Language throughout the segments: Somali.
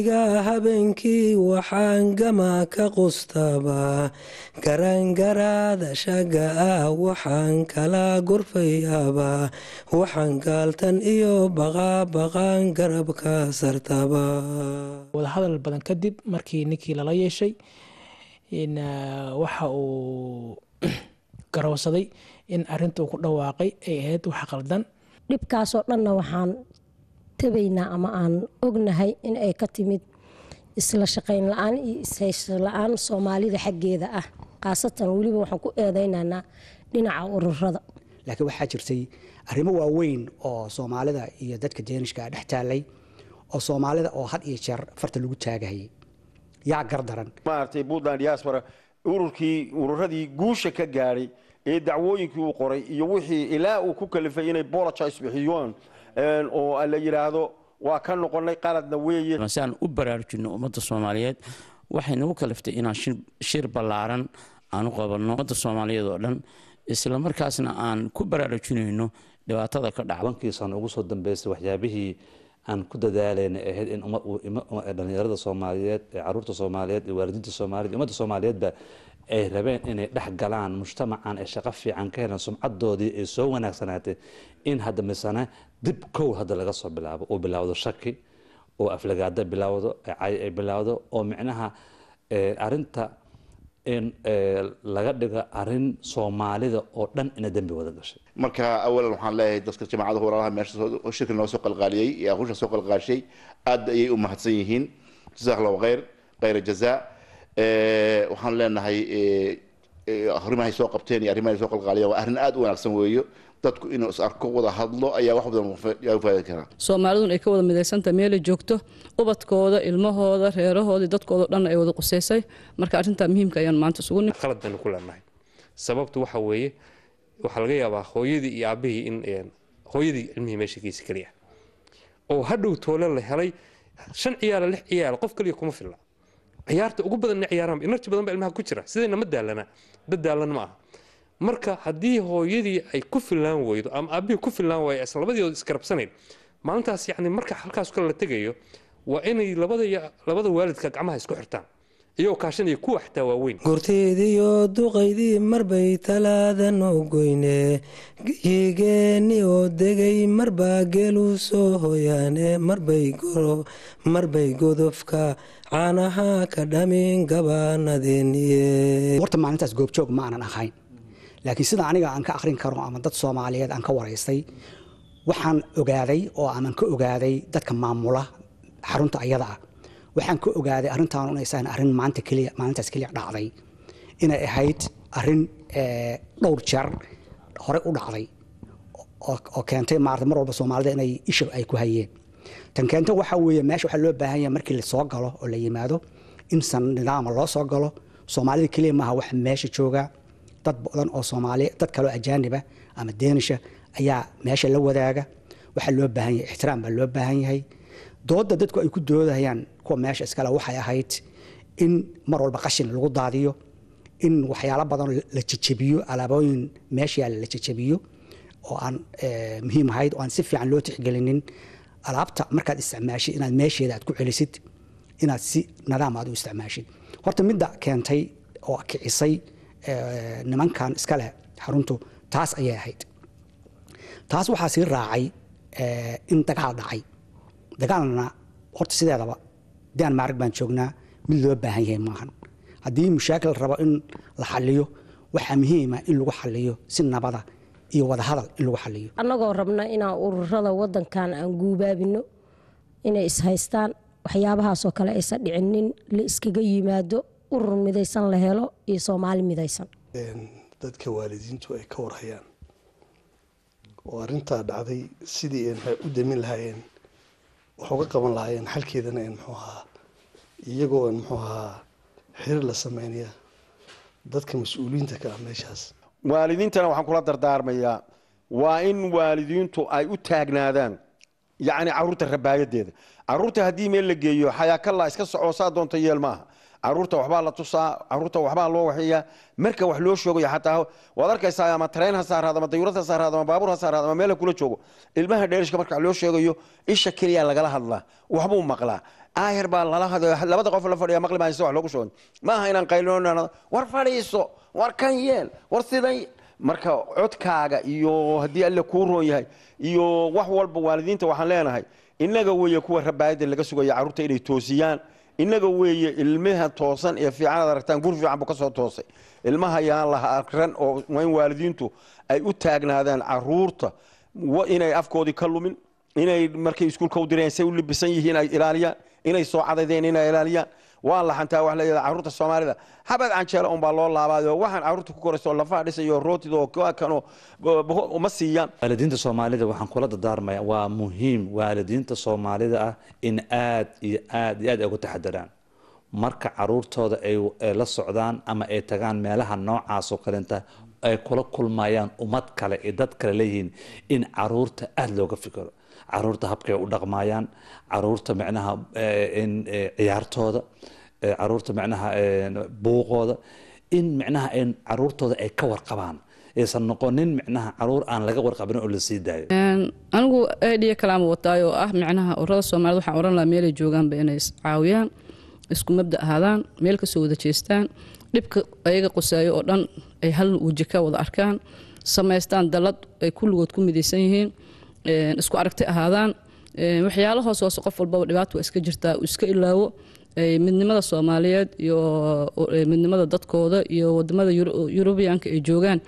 aniga habeenkii waxaan gama ka qustaba garangaraada shaga ah waxaan kala gorfayaaba waxaan gaaltan iyo baqaan garabka sartaba. wadahadal badan kadib markii ninkii lala yeeshay waxa uu garowsaday in arintuu ku dhawaaqay ay ahayd wax qaldan. dhibkaasoo dhanna waxaan tabaynaa ama aan ognahay in ay ka timid isla shaqayn la-aan iyo ishayso la-aan soomaalida xaggeeda ah, khaasatan weliba waxaan ku eedaynaynaa dhinaca ururada. laakiin waxaa jirtay arrimo waaweyn oo soomaalida iyo dadka deenishka dhex taalay oo soomaalida oo had iyo jeer farta lagu taagayay yaa gardaran maartay Puntland diaspora ururadii guusha ka gaaray ee dacwooyinkii uu qoray iyo wixii ilaa uu ku kalifay inay apologize bixiyaan oo la yiraahdo waa ka noqonay qaladna weeye. Masaan u baraarujino ummadda Soomaaliyeed waxay nagu kaliftay inaan shir ballaaran aan u qabanno ummadda Soomaaliyeed oo dhan isla markaasna aan ku baraarujinayno dhibaatada ka dhacday ugu soo dambeysay waxyaabihii aan ku dadaalayna ahayd in dhalinyarada Soomaaliyeed ee caruurta Soomaaliyeed ee waalidiinta Soomaaliyeed ummadda Soomaaliyeedba ay rabeen inay dhex galaan mujtamacan ee shaqo fiican ka helaan sumcadoodii ee soo wanaagsanaatay in hadda misana dib kow hadda laga soo bilaabo oo bilaawdo shaki oo aflagaada bilaawdo ay bilaawdo oo micnaha arinta in laga dhigo arin Soomaalida oo dhan in dambi wada gashay. marka awalan waxaan leeyahay dadka jamacada walaalaha meesha shirka noo soo qalqaaliyay ee aqoonta soo qalqaashay aad ayay u mahadsan yihiin jazakallahu khayr jazaa. waxaan leenahay arrimaha soo qabteen iyo arrimaha soo qalqaaliyay waa arrin aad u wanaagsan weeyo dadku inuu is arko wada hadlo ayaa wax badan u faa'iido kara. Soomaalidu ay ka wada midaysantahay meel ay joogto ubadkooda ilmahooda reerahooda dadkooda dhan ay wada quseysay marka arrinta muhiimka ayaan maanta isugu nimid. qalad baan ku leenahay sababtu waxa weeye waxa laga yaabaa hooyadii iyo aabihii in hooyadii ilmihii meesha kiisa kaliya oo hadhow toole la helay 5 ciyaar 6 ciyaar qof kaliya kuma filna ciyaarta ugu badan ciyaaraan energy badan baa ilmaha ku jira sidayna ma daalana dad daalan ma aha marka haddii hooyadii ay ku filaan weydo ama aabihii ku filaan waayo isla labadii iskarabsanayn maalintaas yacni marka halkaas kale la tegayo waa inay labada waalidka gacmaha isku xirtaan iyagoo kaashanaya kuwa xataa waaweyn. gurteediyo duqaydii marbay talaada noo goyne yigeeni oo degay marbaa geelu soo hoyaane marbay godofka caanaha ka dhamin gabaanadeeniye. horta maalintaas goobjoog ma aanan ahayn laakiin sida aniga aan ka akhrin karo ama dad Soomaaliyeed aan ka waraystay waxaan ogaaday oo aan ka ogaaday dadka maamula xarunta ayada ah waxaan ka ogaaday arrintan inaysan arrin maalintaas kaliya dhacday inay ahayd arrin dhowr jeer hore u dhacday oo keentay mar walba Soomaalida inay isha ay ku hayeen tan keentay waxa weeye meesha waxa loo baahan yahay markii la soo galo oo la yimaado in san nidaam loo soo galo Soomaalida kaliya maaha wax meesha jooga dad badan oo Soomaali dad kale oo ajaaniba ama Deenisha ayaa meesha la wadaaga waxa loo baahan yahay ixtiraam baa loo baahan yahay dooda dadku ay ku doodayaan kuwa meesha iskala waxay ahayd in mar walba qashin lagu daadiyo in waxyaalo badan la jajabiyo alaabooyin meesha la jajabiyo oo aan muhiim ahayd oo aan si fiican loo tixgelinin alaabta markaad isticmaashid inaad meesheeda aad ku celisid inaad si nidaam aad u isticmaashid horta midda keentay oo kicisay nimankan iskale xaruntu taas ayay ahayd taas waxaa sii raacay in dagaal dhacay dagaalna horta sideedaba Denmark baan joognaa mid loo baahan yahay maahan haddii mushakil rabo in la xalliyo waxa muhiim ah in lagu xalliyo si nabada iyo wada hadal in lagu xalliyo annagoo rabna inaan ururada wadankan aan guubaabino inay is haystaan waxyaabahaas oo kale aysan dhicinin la iskaga yimaado urur midaysan la helo iyo Soomaali midaysan dadka waalidiintu ay ka warhayaan oo arrinta dhacday sidii ay u damin lahaayeen waxa uga qaban lahaayeen xalkeedana in muxuu ahaa iyagoo in muxuu ahaa xiriir la sameynaya dadka mas'uuliyiinta ka ah meeshaas. waalidiintana waxaan kula dardaarmayaa waa in waalidiintu ay u taagnaadaan yacni caruurta rabaayadeeda caruurta haddii meel la geeyo xayaakalla iska socoosaa doonta yeel maaha caruurta waxbaa la tusaa caruurta waxbaa loo waxiyaa marka wax loo sheegayo xataa waad arkaysaa ama tareen ha saaraado ama dayuurad ha saaraado ama baabuur ha saaraado ama meel kula joogo ilmaha dheerishka marka loo sheegayo isha kaliya lagala hadlaa waxbuu maqlaa aayar baa lala hadlay labada qof la fadhiya maqli maayo wax loogu soo maaha inaan qayloonana war fadhiiso war kan yeel war sidan marka codkaaga iyo haddii alle kuu roon yahay iyo wax walba waalidiinta waxaan leenahay innaga weeye kuwa rabaayada laga sugaya carruurta inay toosiyaan innaga weeye ilmaha toosan ee fiican aad aragtaan gur fiican buu ka soo toosay ilmaha yaan laha akran oo in waalidiintu ay u taagnaadaan carruurta inay afkoodii ka lumin inay markay iskuulka u direen say u libisan yihiin ay ilaaliyaan inay soo cadaydeen inay ilaaliyaan waa laxantaa wax la yidhahda carruurta soomaalida habad canjeelo unbaa loo laabaayo waxaan carruurta ku korayso lafaha dhisayo rootida oo kanoo uma siiyaan waalidiinta soomaalida waxaan kula dardaarmaya waa muhiim waalidiinta soomaalida ah in aad iyo aad iyo aad ay uga taxadaraan marka carruurtooda ay la socdaan ama ay tagaan meelaha noocaas oo kalenta ay kula kulmayaan ummad kale iyo dad kale leeyihiin in carruurta aad looga fikiro carruurta habkay u dhaqmayaan carruurta macnaha ciyaartooda carruurta macnaha buuqooda in macnaha carruurtooda ay ka warqabaan aysan noqonin macnaha carruur aan laga warqabin oo la sii daayo anigu aadhiya kalaama wataay oo ah macnaha ururada soomaalida waxaan oran lahaa meelay joogaanba inay iscaawiyaan isku mabda ahaadaan meel ka soo wada jeestaan dhibka ayaga qosaayo oo dhan ay hal waji ka wada arkaan samaystaan dalad ay kulligood ku midaysan yihiin isku aragti ahaadaan waxyaalo hoos hoose qof walbaba dhibaato waa iska jirtaa uu iska ilaawo midnimada soomaaliyeed iyo midnimada dadkooda iyo wadamada yurubiyaanka ay joogaan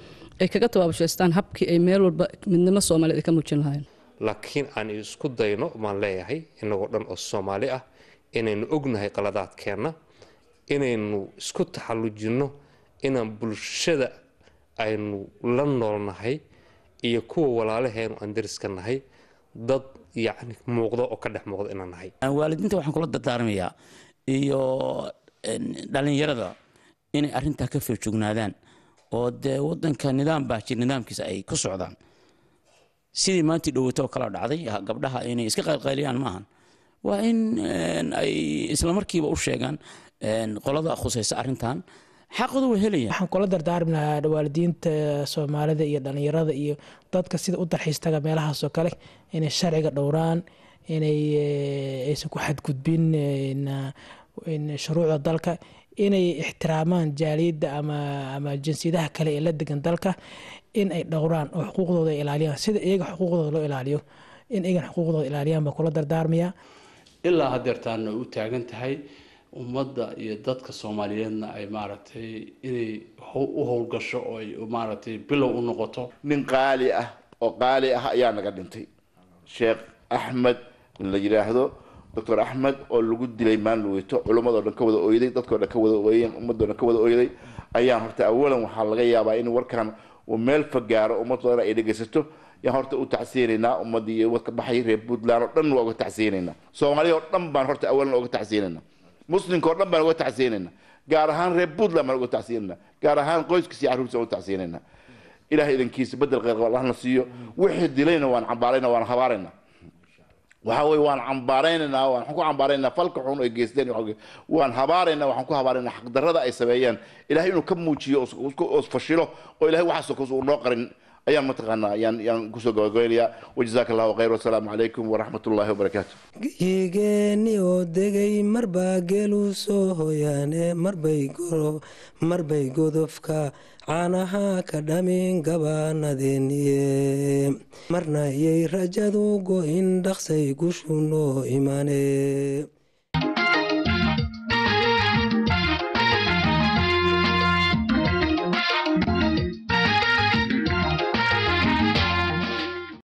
ay kaga tabaabushaystaan habkii ay meel walba midnimo soomaaliyeed ay ka muujin lahayn laakiin aan isku dayno maan leeyahay inagoo dhan oo soomaali ah inaynu ognahay qaladaadkeenna inaynu isku taxallujinno inaan bulshada aynu la noolnahay iyo kuwa walaalaheenu aan dariska nahay dad yacni muuqdo oo ka dhex muuqdo inaan nahay waalidiinta waxaan kula dardaarmayaa iyo dhalinyarada inay arrintaa ka feejognaadaan oo dee waddanka nidaam baa jir nidaamkiisa ay ku socdaan sidii maantii dhowaato oo kala dhacday gabdhaha inay iska qaylqayliyaan maahan waa in ay isla markiiba u sheegaan qolada khusaysa arrintan xaqooda way helayaan waxaan kula dardaarmi lahaa waalidiinta soomaalida iyo dhalinyarada iyo dadka sida u dalxiistaga meelahaas oo kale inay sharciga dhowraan inay aysan ku xadgudbin shuruucda dalka inay ixtiraamaan jaaliyadda ama jinsiyadaha kale ee la degan dalka in ay dhowraan oo xuquuqdooda ay ilaaliyaan sida iyaga xuquuqdooda loo ilaaliyo in iyagan xuquuqdooda ilaaliyaan baa kula dardaarmaya ilaa hadeertaana u taagan tahay ummadda iyo dadka soomaaliyeedna ay maaragtay inay u howlgasho oo ay maaragtay bilow u noqoto nin qaali ah oo qaali ah ayaa naga dhintay sheekh axmed la yiraahdo doctor axmed oo lagu dilay maalin weyto culimmadoo dhan ka wada ooyday dadkoo dhan ka wada ooyeen ummadoo dhan ka wada ooyday ayaan horta awalan waxaa laga yaabaa in warkan uu meel fagaaro ummadoo dhan ay dhegaysato yaan horta u tacsiinaynaa ummaddii iyo wadka baxay reer puntland oo dhan waa uga tacsiinaynaa soomaaliya oo dhan baan horta awalan uga tacsiinaynaa muslimka oo dhan baan uga tacsiinaynaa gaar ahaan reer puntland baan uga tacsiinaynaa gaar ahaan qoyskiisa iyo carruurtiisa uga tacsiinaynaa ilaahay idankiisa bedel khayr qaba allahna siiyo wixii dilayna waan cambaaraynaa waan habaaraynaa waxa weeye waan cambaaraynaynaa waxaan ku cambaaraynaa falka xun ay geysteen waan habaaraynaa waxaan ku habaaraynaa xaqdarrada ay sameeyeen ilaahay inuu ka muujiyo oo fashilo oo ilaahay waxaasoo kale uu noo qarin ayaan mataqaanaa yaan kusoo gabagabaynayaa wajazaaka allahu khayr wasalaamu calaykum waraxmat ullaahi wabarakaatu geeni oo degay marbaa geelu soo hoyaane marbay godofka caanaha ka dhamin gabaanadeeniye marna iyay rajadu go-in dhaqsay gushu noo imaane